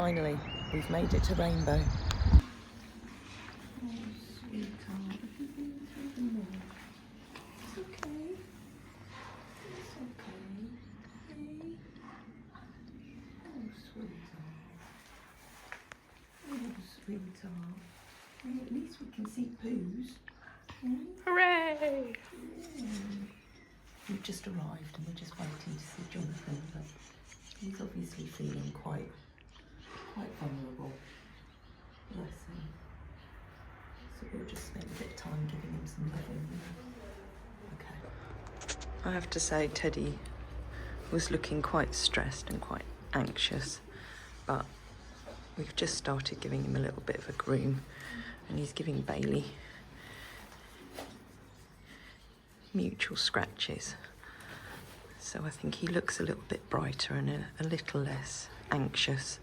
Finally, we've made it to Rainbow. At least we can see poos. Hooray! We've just arrived and we're just waiting to see Jonathan, but he's obviously feeling quite vulnerable. Bless him. So we'll just spend a bit of time giving him some loving. Okay. I have to say, Teddy was looking quite stressed and quite anxious, but we've just started giving him a little bit of a groom, and he's giving Bailey mutual scratches. So I think he looks a little bit brighter and a little less anxious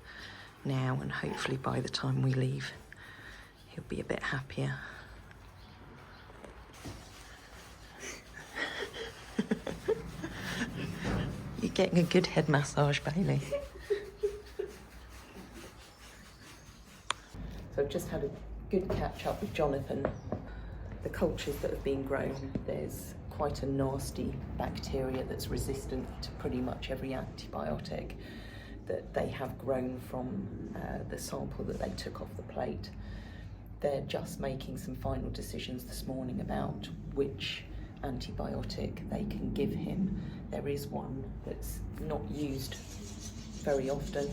now, and hopefully by the time we leave, he'll be a bit happier. You're getting a good head massage, Bailey. So I've just had a good catch up with Jonathan. The cultures that have been grown, there's quite a nasty bacteria that's resistant to pretty much every antibiotic that they have grown from the sample that they took off the plate. They're just making some final decisions this morning about which antibiotic they can give him. There is one that's not used very often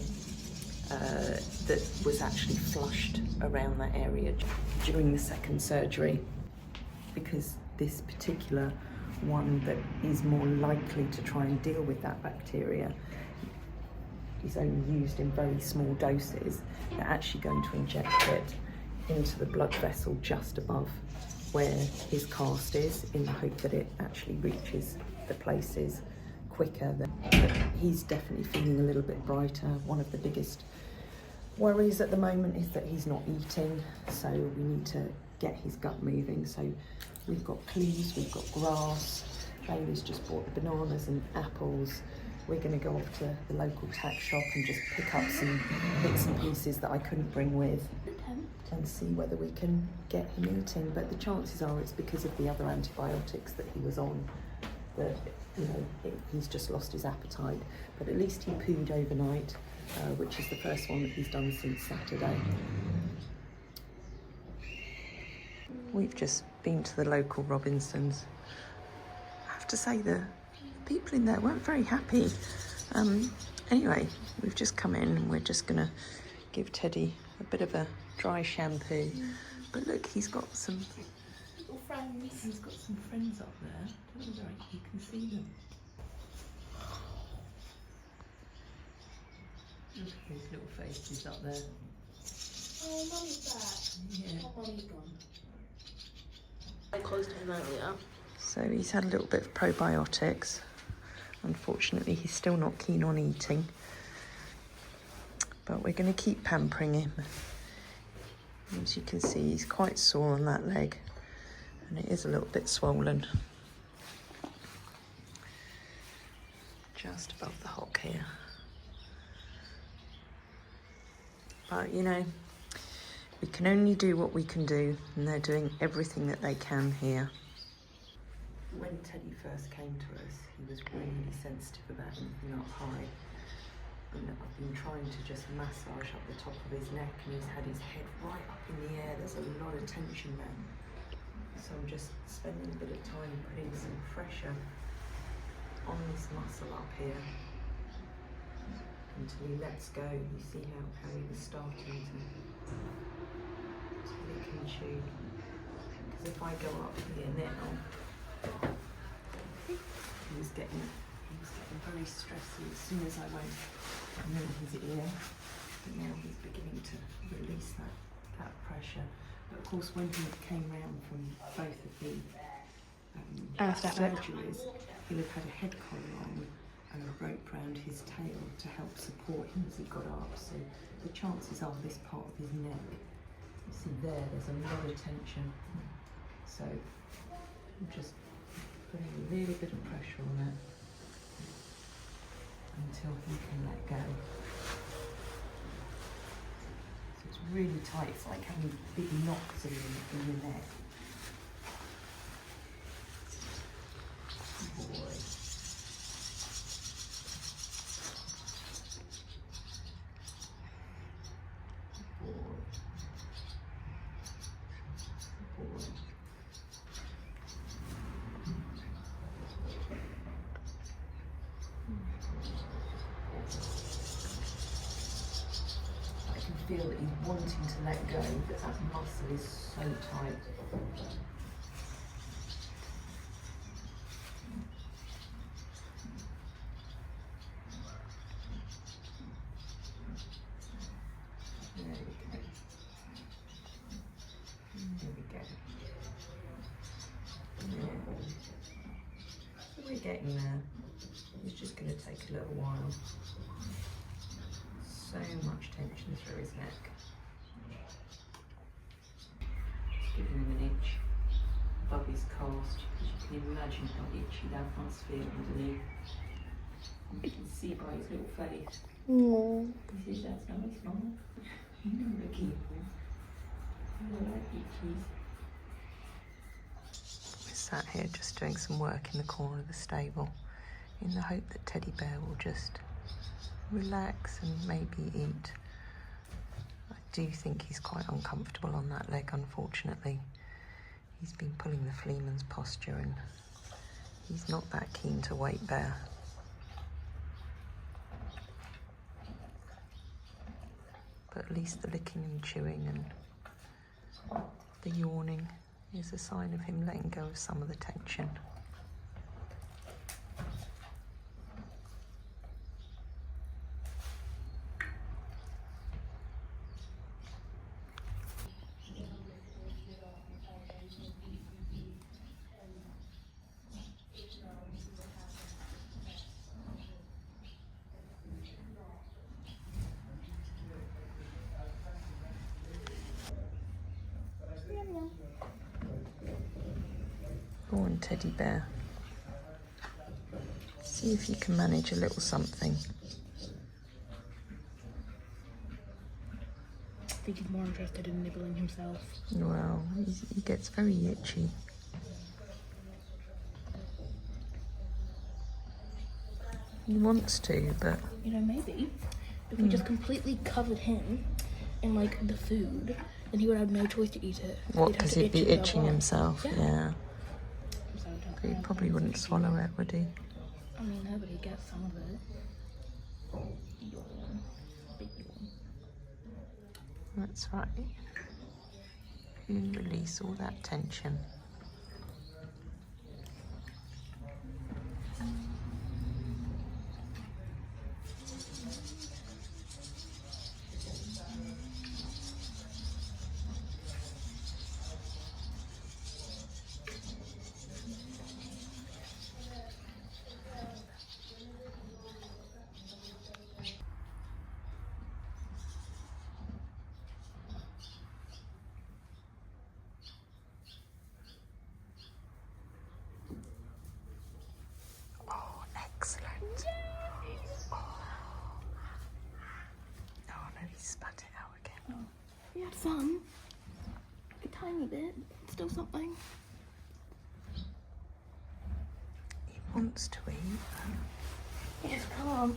that was actually flushed around that area during the second surgery, because this particular one that is more likely to try and deal with that bacteria is only used in very small doses. They're actually going to inject it into the blood vessel just above where his cast is, in the hope that it actually reaches the places quicker. But he's definitely feeling a little bit brighter. One of the biggest worries at the moment is that he's not eating, so we need to get his gut moving. So we've got peas, we've got grass. Bailey's just bought the bananas and apples. We're going to go off to the local tack shop and just pick up some bits and pieces that I couldn't bring with, and see whether we can get him eating. But the chances are it's because of the other antibiotics that he was on that, you know, he's just lost his appetite. But at least he pooed overnight, which is the first one that he's done since Saturday. We've just been to the local Robinsons. I have to say the people in there weren't very happy. Anyway, we've just come in and we're just gonna give Teddy a bit of a dry shampoo. But look, he's got some Little friends. He's got some friends up there. I don't know if you can see them. Look at his little faces up there. Oh, Mummy's back. Yeah. Oh, Mummy's gone. I closed him earlier. So he's had a little bit of probiotics. Unfortunately, he's still not keen on eating, but we're going to keep pampering him. As you can see, he's quite sore on that leg, and it is a little bit swollen. Just above the hock here. But, you know, we can only do what we can do, and they're doing everything that they can here. When Teddy first came to us, he was really sensitive about anything up high. And I've been trying to just massage up the top of his neck, and he's had his head right up in the air. There's a lot of tension there. So I'm just spending a bit of time putting some pressure on this muscle up here until he lets go. You see how he was starting to lick and chew. Because if I go up here now, he was getting very stressy as soon as I went near his ear. But now he's beginning to release that pressure. But of course, when he came round from both of the surgeries, he'll have had a head collar on and a rope round his tail to help support him as he got up. So the chances are this part of his neck, you see there's a lot of tension. So I'm just putting a little bit of pressure on it until he can let go. really tight. It's like having big knots in your neck. Good boy. Feel that he's wanting to let go, but that muscle is so tight. There we go. There we go. Yeah. So we're getting there. It's just going to take a little while. So much tension through his neck. Just giving him an itch above his cast. As you can imagine how itchy that must feel underneath. You can see by his little face. No. He says, that's no, it's not. You don't look evil. You don't like itchies. We're sat here just doing some work in the corner of the stable in the hope that Teddy Bear will just relax and maybe eat. I do think he's quite uncomfortable on that leg, unfortunately. He's been pulling the Fleeman's posture and he's not that keen to weight bear. But at least the licking and chewing and the yawning is a sign of him letting go of some of the tension. Go on, Teddy Bear. See if you can manage a little something. I think he's more interested in nibbling himself. Well, he gets very itchy. He wants to, but... You know, maybe if we just completely covered him in, like, the food, then he would have no choice to eat it. What, because he'd be itching himself? Yeah. Yeah. He probably wouldn't swallow it, would he? I mean, nobody gets some of it. Yawn. Big yawn. That's right. You release all that tension. Excellent. Oh no, he spat it out again. Oh, we had some. A tiny bit. Still something. He wants to eat. He just can't.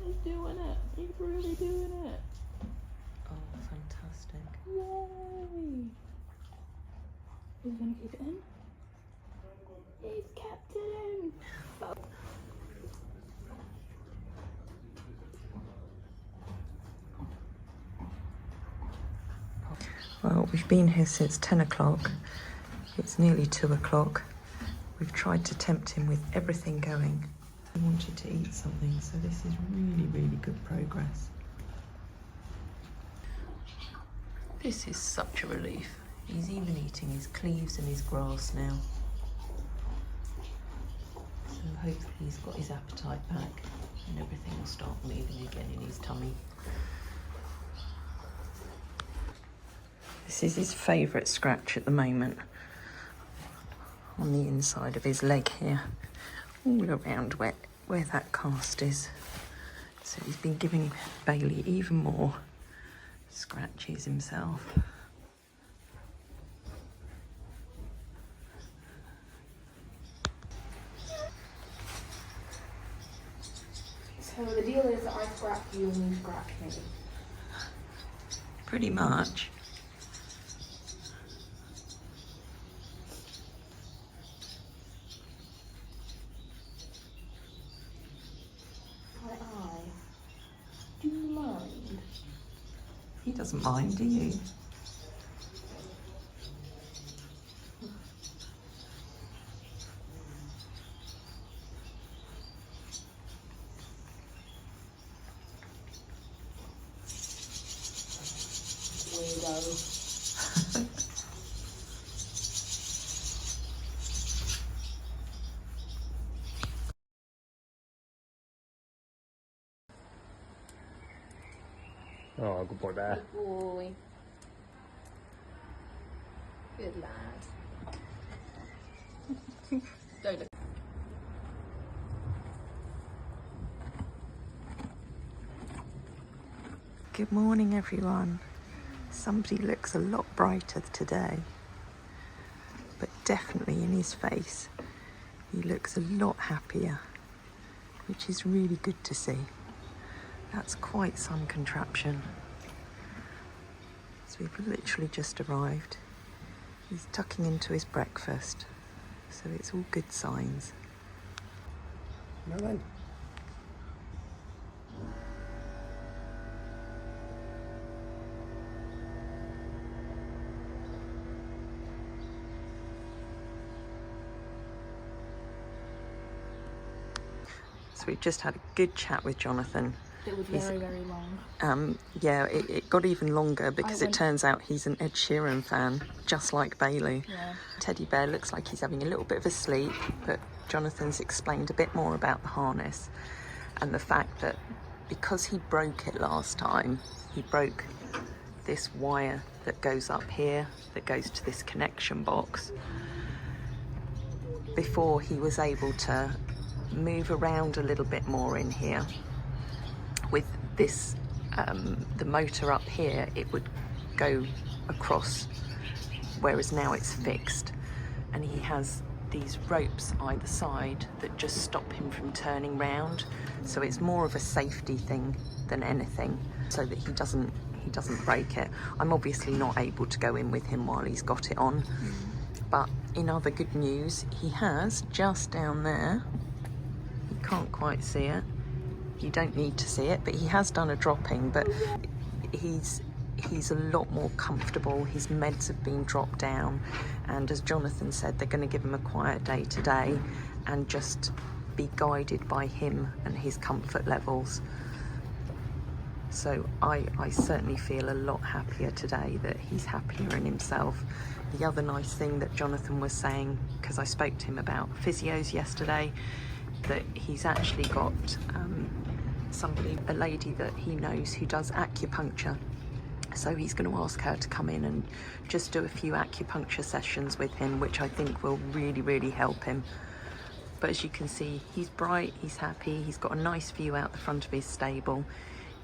He's doing it. He's really doing it. Oh, fantastic. Yay! He's gonna keep it in. He's kept it in. Oh. Well, we've been here since 10 o'clock. It's nearly 2 o'clock. We've tried to tempt him with everything going. He wanted to eat something, so this is really, really good progress. This is such a relief. He's even eating his cleaves and his grass now. So hopefully he's got his appetite back and everything will start moving again in his tummy. This is his favourite scratch at the moment, on the inside of his leg here, all around where that cast is. So he's been giving Bailey even more scratches himself. So the deal is I scratch you and you scratch me. Pretty much. Do you mind? He doesn't mind, do you? Weirdo. Oh, good boy there. Good boy. Good lad. Don't look. Good morning, everyone. Somebody looks a lot brighter today, but definitely in his face, he looks a lot happier, which is really good to see. That's quite some contraption. So we've literally just arrived. He's tucking into his breakfast, so it's all good signs. No then. So we've just had a good chat with Jonathan. It was very, very long. Yeah, it got even longer because it went- turns out he's an Ed Sheeran fan, just like Bailey. Yeah. Teddy Bear looks like he's having a little bit of a sleep, but Jonathan's explained a bit more about the harness and the fact that because he broke it last time, he broke this wire that goes up here, that goes to this connection box. Before he was able to move around a little bit more in here, with this, the motor up here, it would go across, whereas now it's fixed. And he has these ropes either side that just stop him from turning round. So it's more of a safety thing than anything, so that he doesn't break it. I'm obviously not able to go in with him while he's got it on. But in other good news, he has, just down there, you can't quite see it, you don't need to see it, but he has done a dropping, but he's a lot more comfortable. His meds have been dropped down, and as Jonathan said, they're going to give him a quiet day today and just be guided by him and his comfort levels. So I certainly feel a lot happier today that he's happier in himself. The other nice thing that Jonathan was saying, because I spoke to him about physios yesterday, that he's actually got a lady that he knows who does acupuncture. So he's going to ask her to come in and just do a few acupuncture sessions with him, which I think will really, really help him. But as you can see, he's bright, he's happy, he's got a nice view out the front of his stable.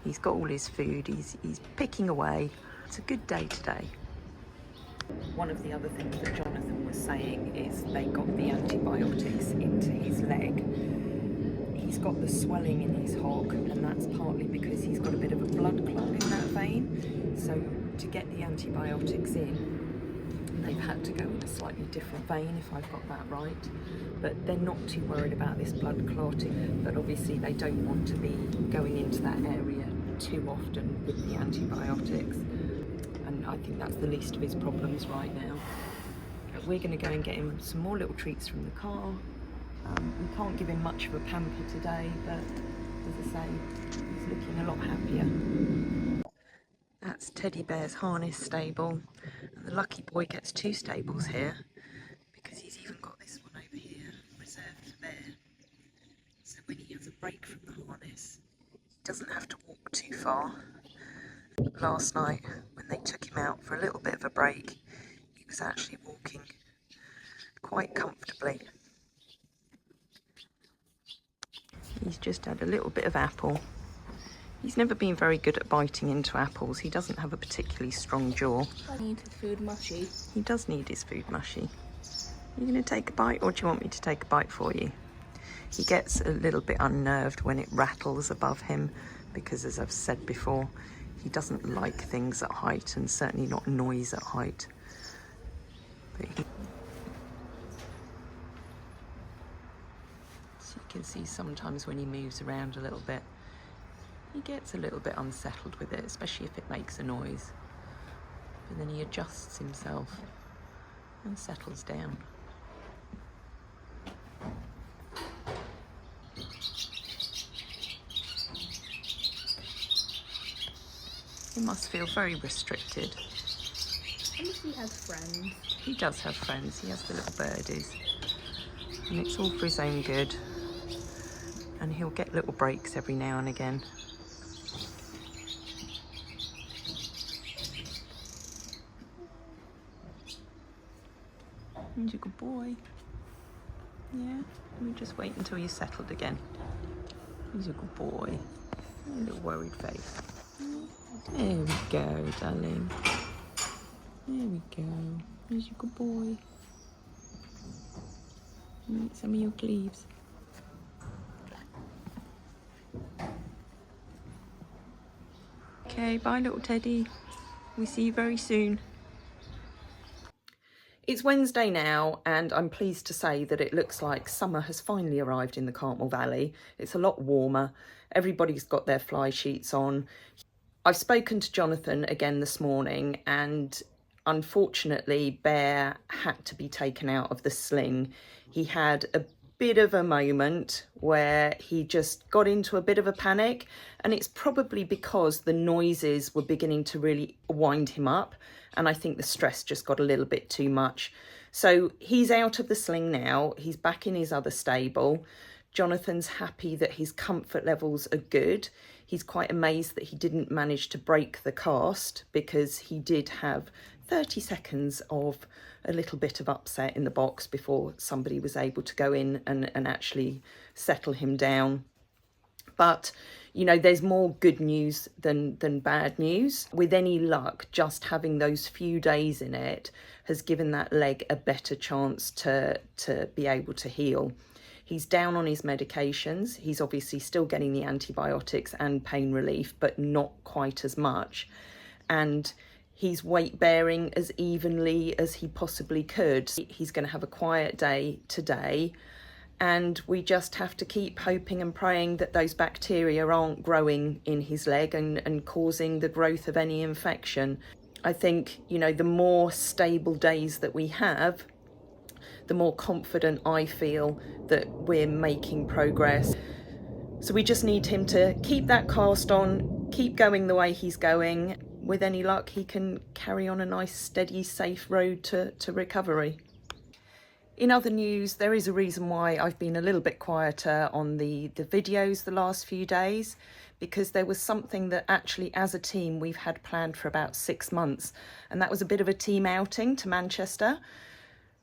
He's got all his food, he's picking away. It's a good day today. One of the other things that Jonathan was saying is they got the antibiotics into his leg. He's got the swelling in his hock, and that's partly because he's got a bit of a blood clot in that vein. So to get the antibiotics in, they've had to go in a slightly different vein, if I've got that right. But they're not too worried about this blood clotting, but obviously they don't want to be going into that area too often with the antibiotics. And I think that's the least of his problems right now. But we're going to go and get him some more little treats from the car. We can't give him much of a pamper today, but as I say, he's looking a lot happier. That's Teddy Bear's harness stable, and the lucky boy gets two stables here because he's even got this one over here reserved for Bear. So when he has a break from the harness. He doesn't have to walk too far. Last night, when they took him out for a little bit of a break, he was actually walking quite comfortably. He's just had a little bit of apple. He's never been very good at biting into apples. He doesn't have a particularly strong jaw. I need his food mushy. He does need his food mushy. Are you going to take a bite, or do you want me to take a bite for you? He gets a little bit unnerved when it rattles above him because, as I've said before, he doesn't like things at height, and certainly not noise at height. So you can see sometimes when he moves around a little bit, he gets a little bit unsettled with it, especially if it makes a noise. But then he adjusts himself and settles down. He must feel very restricted. At least he has friends. He does have friends. He has the little birdies. And it's all for his own good. And he'll get little breaks every now and again. He's a good boy. Yeah, let me just wait until you're settled again. He's a good boy. A little worried face. There we go, darling. There we go. He's a good boy. Eat some of your cleaves. Okay, bye little teddy. We see you very soon. It's Wednesday now, and I'm pleased to say that it looks like summer has finally arrived in the Cartmel Valley. It's a lot warmer. Everybody's got their fly sheets on. I've spoken to Jonathan again this morning, and unfortunately Bear had to be taken out of the sling. He had a bit of a moment where he just got into a bit of a panic, and it's probably because the noises were beginning to really wind him up, and I think the stress just got a little bit too much. So he's out of the sling now. He's back in his other stable. Jonathan's happy that his comfort levels are good. He's quite amazed that he didn't manage to break the cast, because he did have 30 seconds of a little bit of upset in the box before somebody was able to go in and actually settle him down. But, you know, there's more good news than bad news. With any luck, just having those few days in it has given that leg a better chance to be able to heal. He's down on his medications. He's obviously still getting the antibiotics and pain relief, but not quite as much. And he's weight bearing as evenly as he possibly could. He's going to have a quiet day today. And we just have to keep hoping and praying that those bacteria aren't growing in his leg and causing the growth of any infection. I think, you know, the more stable days that we have, the more confident I feel that we're making progress. So we just need him to keep that cast on, keep going the way he's going. With any luck, he can carry on a nice, steady, safe road to recovery. In other news, there is a reason why I've been a little bit quieter on the videos the last few days, because there was something that actually as a team we've had planned for about 6 months, and that was a bit of a team outing to Manchester.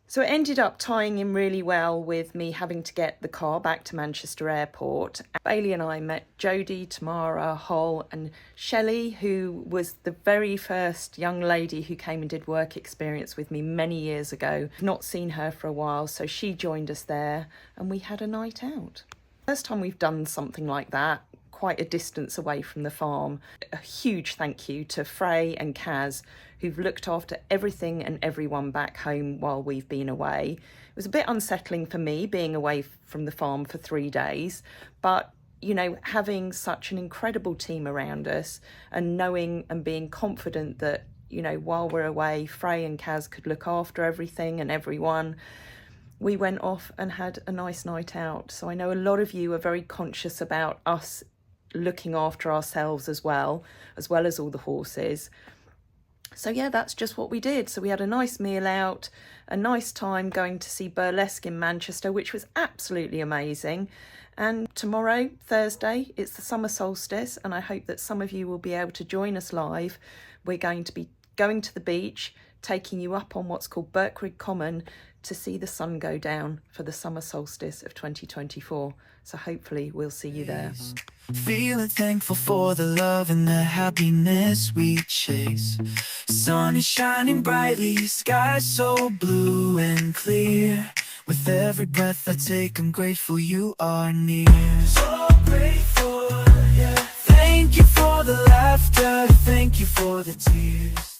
So it ended up tying in really well with me having to get the car back to Manchester Airport. Bailey and I met Jodie, Tamara, Hull and Shelley, who was the very first young lady who came and did work experience with me many years ago. I've not seen her for a while, so she joined us there and we had a night out. First time we've done something like that, quite a distance away from the farm. A huge thank you to Frey and Kaz, who've looked after everything and everyone back home while we've been away. It was a bit unsettling for me being away from the farm for 3 days, but you know, having such an incredible team around us and knowing and being confident that, you know, while we're away, Frey and Kaz could look after everything and everyone. We went off and had a nice night out. So I know a lot of you are very conscious about us looking after ourselves as well as all the horses. So yeah, that's just what we did. So we had a nice meal out, a nice time going to see burlesque in Manchester, which was absolutely amazing. And tomorrow, Thursday, it's the summer solstice, and I hope that some of you will be able to join us live. We're going to be going to the beach, taking you up on what's called Birkrid Common to see the sun go down for the summer solstice of 2024. So hopefully we'll see you there. Feeling thankful for the love and the happiness we chase. Sun is shining brightly, sky so blue and clear. With every breath I take, I'm grateful you are near. So grateful, yeah. Thank you for the laughter, thank you for the tears.